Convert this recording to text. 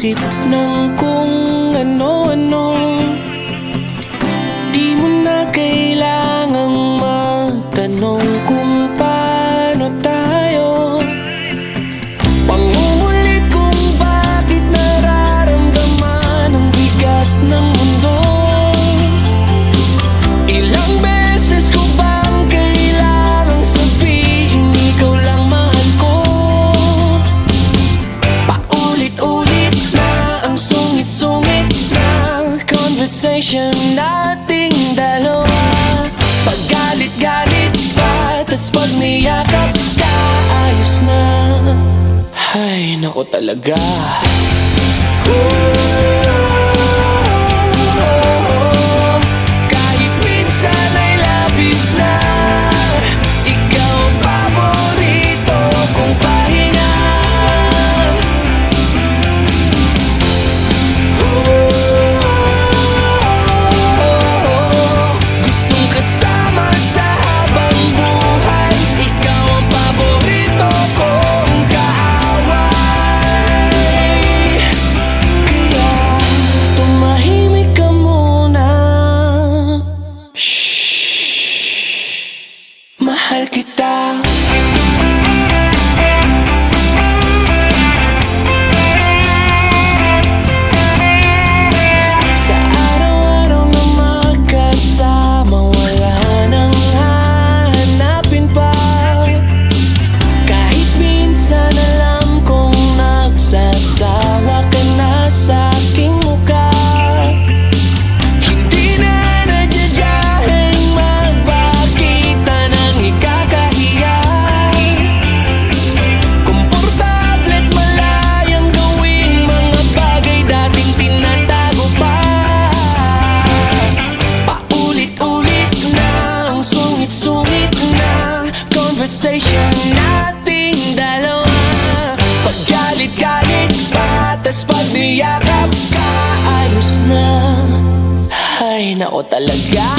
Isip ng kung ano-ano. Di mo na kailangang magtanong kung paano tayo. Pangungulit kung bakit nararamdaman ang bigat ng mundo. Ilang beses ko bang kailangang sabihin ikaw lang mahal ko? Paulit-ulit na ang sungit-sungit na conversation nating dalawa. Paggalit-galit pa, tas pag niyakap ka, ayos na. Ay, nako talaga. Kahit minsan ay labis na, ikaw ang paborito kong pahinga. Gustong kasama sa habang buhay, ikaw ang paborito kong kaaway. Kaya tumahimik ka muna. Shhh, mahal kita. Sa araw-araw na magkasama, wala nang hahanapin pa. Kahit minsan alam kong nagsasawa ka na sa aking mukha. Hindi na nadyadyahin magpakita ng ikakahiya. Komportable't malayang gawing mga bagay dating tinatago pa. Paulit-ulit na ang sungit-sungit na conversation nating dalawa. Paggalit-galit pa, tas pag niyakap ka, ayos na. Ay, nako talaga.